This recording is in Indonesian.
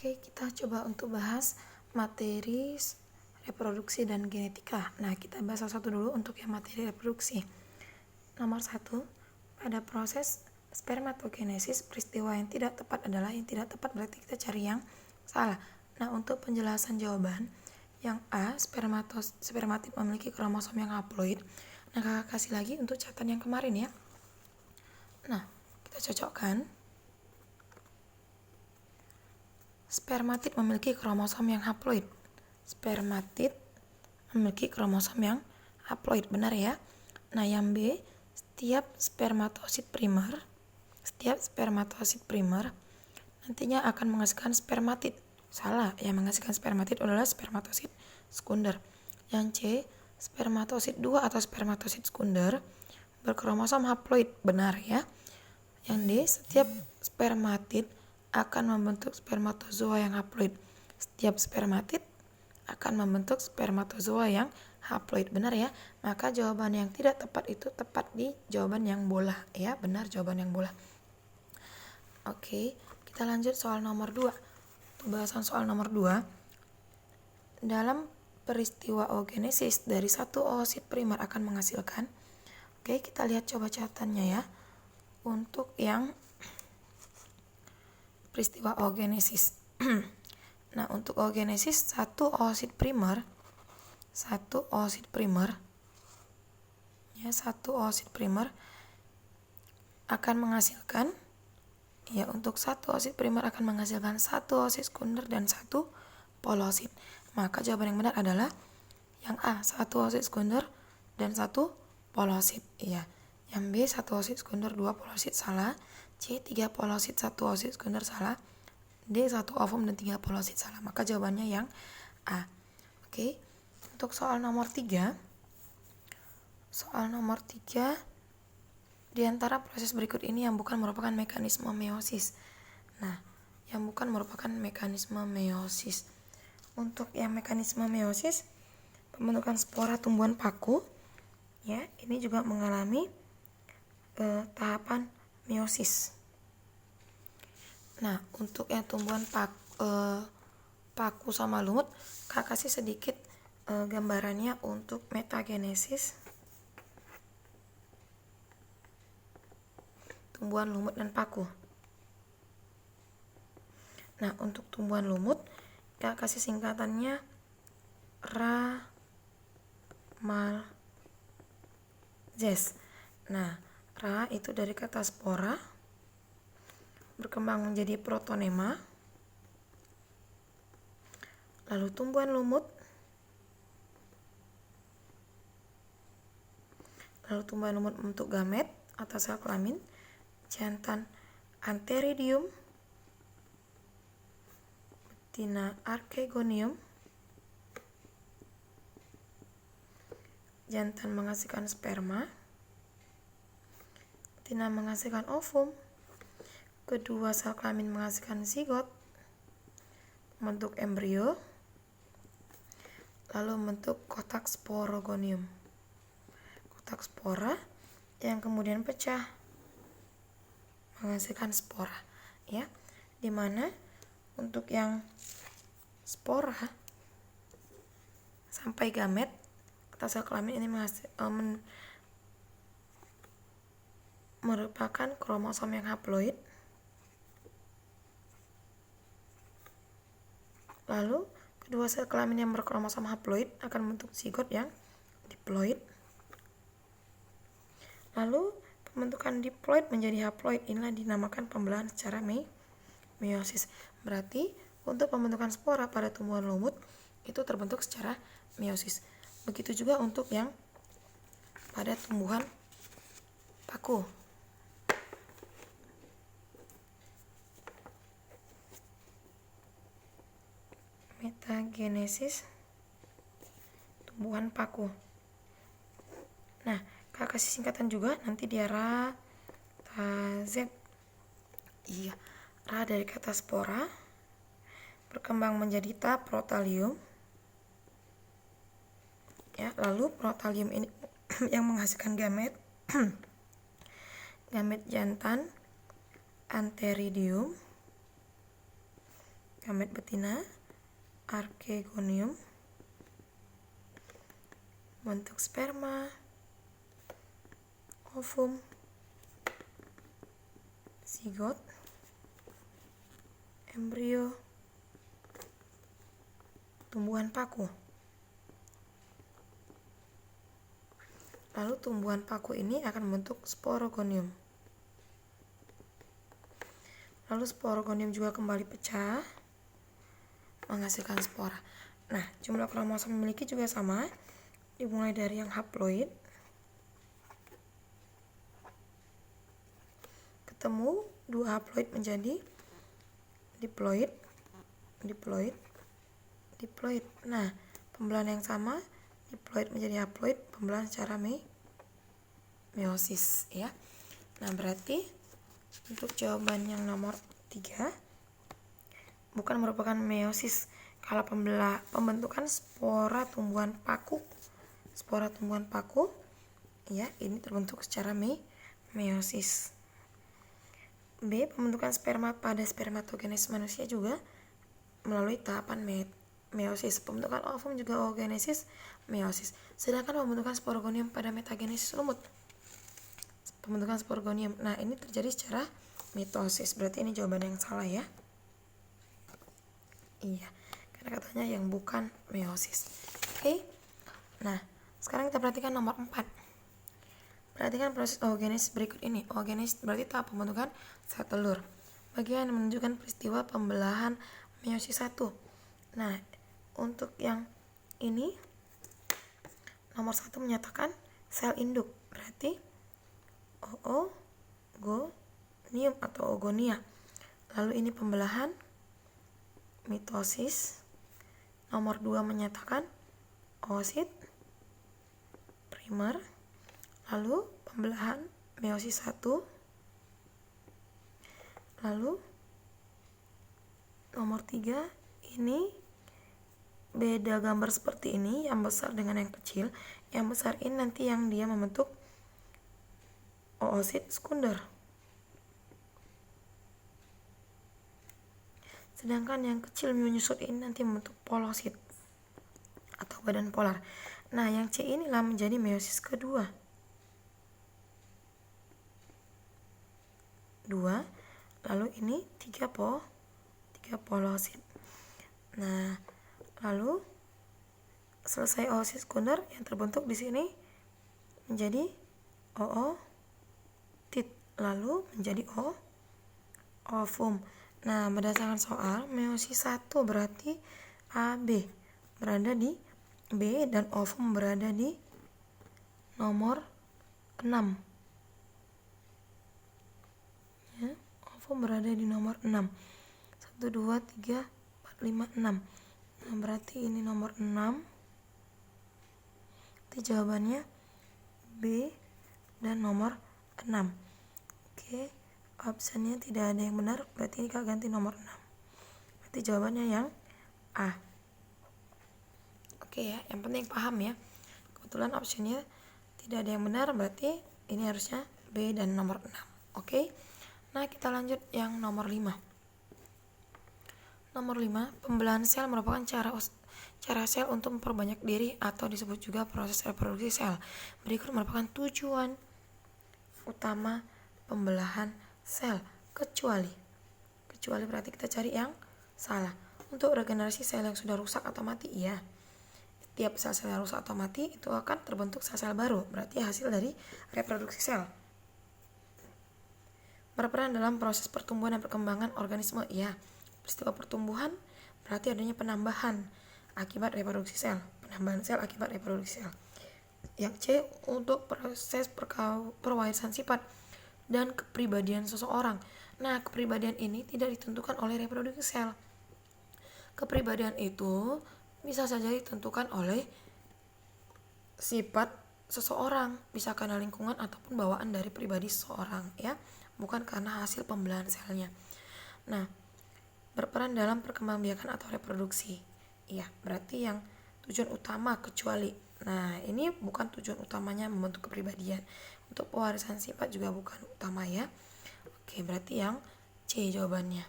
Oke, kita coba untuk bahas materi reproduksi dan genetika. Nah, kita bahas satu dulu untuk yang materi reproduksi. Nomor 1, pada proses spermatogenesis, peristiwa yang tidak tepat adalah yang tidak tepat, berarti kita cari yang salah. Nah, untuk penjelasan jawaban, yang A, spermatid memiliki kromosom yang haploid. Nah, kakak kasih lagi untuk catatan yang kemarin ya. Nah, kita cocokkan. Spermatid memiliki kromosom yang haploid. Spermatid memiliki kromosom yang haploid, benar ya? Nah, yang B, setiap spermatosit primer nantinya akan menghasilkan spermatid. Salah, yang menghasilkan spermatid adalah spermatosit sekunder. Yang C, spermatosit 2 atau spermatosit sekunder berkromosom haploid, benar ya? Yang D, setiap spermatid akan membentuk spermatozoa yang haploid. Setiap spermatid akan membentuk spermatozoa yang haploid, benar ya? Maka jawaban yang tidak tepat itu tepat di jawaban yang bola ya, benar jawaban yang bola. Oke, kita lanjut soal nomor 2. Pembahasan soal nomor 2. Dalam peristiwa oogenesis dari satu oosit primer akan menghasilkan. Oke, kita lihat coba catatannya ya. Untuk yang peristiwa oogenesis. Nah, untuk oogenesis satu oosit primer akan menghasilkan untuk satu oosit primer akan menghasilkan satu oosit sekunder dan satu polosit. Maka jawaban yang benar adalah yang A, satu oosit sekunder dan satu polosit. Iya. Yang B, satu oosit sekunder, 2 polosit, salah. C, 3 polosit, 1 oosit sekunder, salah. D, 1 ovum dan 3 polosit, salah. Maka jawabannya yang A. Oke. Untuk soal nomor 3. Di antara proses berikut ini yang bukan merupakan mekanisme meiosis. Nah, yang bukan merupakan mekanisme meiosis. Untuk yang mekanisme meiosis, pembentukan spora tumbuhan paku, ya, ini juga mengalami tahapan meiosis. Nah, untuk yang tumbuhan paku sama lumut, Kak kasih sedikit gambarannya untuk metagenesis, tumbuhan lumut dan paku. Nah, untuk tumbuhan lumut, Kak kasih singkatannya Ramalzes. Nah, Ra itu dari kata spora, berkembang menjadi protonema. Lalu tumbuhan lumut membentuk gamet atau sel kelamin, jantan antheridium, betina archegonium, jantan menghasilkan sperma, betina menghasilkan ovum, kedua sel kelamin menghasilkan zigot, membentuk embrio, lalu membentuk kotak sporogonium. Kotak spora yang kemudian pecah menghasilkan spora, ya. Dimana untuk yang spora sampai gamet atau sel kelamin ini merupakan kromosom yang haploid. Lalu kedua sel kelamin yang berkromosom haploid akan membentuk zigot yang diploid. Lalu pembentukan diploid menjadi haploid, inilah dinamakan pembelahan secara meiosis. Berarti untuk pembentukan spora pada tumbuhan lumut itu terbentuk secara meiosis. Begitu juga untuk yang pada tumbuhan paku. Metagenesis tumbuhan paku. Nah, Kak kasih singkatan juga, nanti dia Ra-Ta-Zep. Iya, Ra dari kata spora, berkembang menjadi Ta protalium. Ya, lalu protalium ini yang menghasilkan gamet gamet jantan antheridium. gamet betina, archegonium, bentuk sperma, ovum, zigot, embrio, tumbuhan paku. Lalu tumbuhan paku ini akan membentuk sporogonium. Lalu sporogonium juga kembali pecah, menghasilkan spora. Nah, jumlah kromosom memiliki juga sama, dimulai dari yang haploid, ketemu 2 haploid menjadi diploid, diploid, diploid. Nah, pembelahan yang sama, diploid menjadi haploid, pembelahan secara meiosis ya. Nah, berarti untuk jawaban yang nomor 3 bukan merupakan meiosis kalau pembentukan spora tumbuhan paku. Spora tumbuhan paku ya, ini terbentuk secara meiosis. B. Pembentukan sperma pada spermatogenesis manusia juga melalui tahapan meiosis. Pembentukan ovum juga oogenesis meiosis. Sedangkan pembentukan sporogonium pada metagenesis lumut. Pembentukan sporogonium. Nah, ini terjadi secara mitosis. Berarti ini jawaban yang salah ya. Iya, karena katanya yang bukan meiosis. Oke. Nah, sekarang kita perhatikan nomor 4. Perhatikan proses oogenesis berikut ini. Oogenesis berarti tahap pembentukan sel telur. Bagian yang menunjukkan peristiwa pembelahan meiosis 1. Nah, untuk yang ini nomor 1 menyatakan sel induk. Berarti oogonium atau oogonia. Lalu ini pembelahan mitosis. Nomor 2 menyatakan oosit primer. Lalu pembelahan meiosis 1. Lalu nomor 3 ini beda gambar seperti ini, yang besar dengan yang kecil. Yang besar ini nanti yang dia membentuk oosit sekunder. Sedangkan yang kecil menyusut ini nanti membentuk polosit atau badan polar. Nah, yang C inilah menjadi meiosis kedua. 2. Lalu ini 3 polosit. Nah, lalu selesai oosit sekunder yang terbentuk di sini menjadi ootit, lalu menjadi ovum. Nah, berdasarkan soal meiosis 1 berarti AB berada di B dan ovum berada di nomor 6. Ya, ovum berada di nomor 6. 1, 2, 3, 4, 5, 6. Nah, berarti ini nomor 6. Jadi jawabannya B dan nomor 6. Oke, optionnya tidak ada yang benar, berarti ini Kak ganti nomor 6. Berarti jawabannya yang A. Oke ya, yang penting paham ya. Kebetulan optionnya tidak ada yang benar, berarti ini harusnya B dan nomor 6. Oke. Nah, kita lanjut yang nomor 5. Nomor 5, pembelahan sel merupakan cara sel untuk memperbanyak diri atau disebut juga proses reproduksi sel. Berikut merupakan tujuan utama pembelahan sel, kecuali berarti kita cari yang salah. Untuk regenerasi sel yang sudah rusak atau mati, ya. Setiap sel-sel yang rusak atau mati itu akan terbentuk sel-sel baru, berarti hasil dari reproduksi sel. Berperan dalam proses pertumbuhan dan perkembangan organisme, ya. Peristiwa pertumbuhan berarti adanya penambahan akibat reproduksi sel, penambahan sel akibat reproduksi sel. Yang C untuk proses perwarisan sifat dan kepribadian seseorang. Nah, kepribadian ini tidak ditentukan oleh reproduksi sel. Kepribadian itu bisa saja ditentukan oleh sifat seseorang, bisa karena lingkungan ataupun bawaan dari pribadi seseorang, ya, bukan karena hasil pembelahan selnya. Nah, berperan dalam perkembangbiakan atau reproduksi, ya, berarti yang tujuan utama kecuali. Nah, ini bukan tujuan utamanya membentuk kepribadian. Untuk pewarisan sifat juga bukan utama, ya. Oke, berarti yang C jawabannya.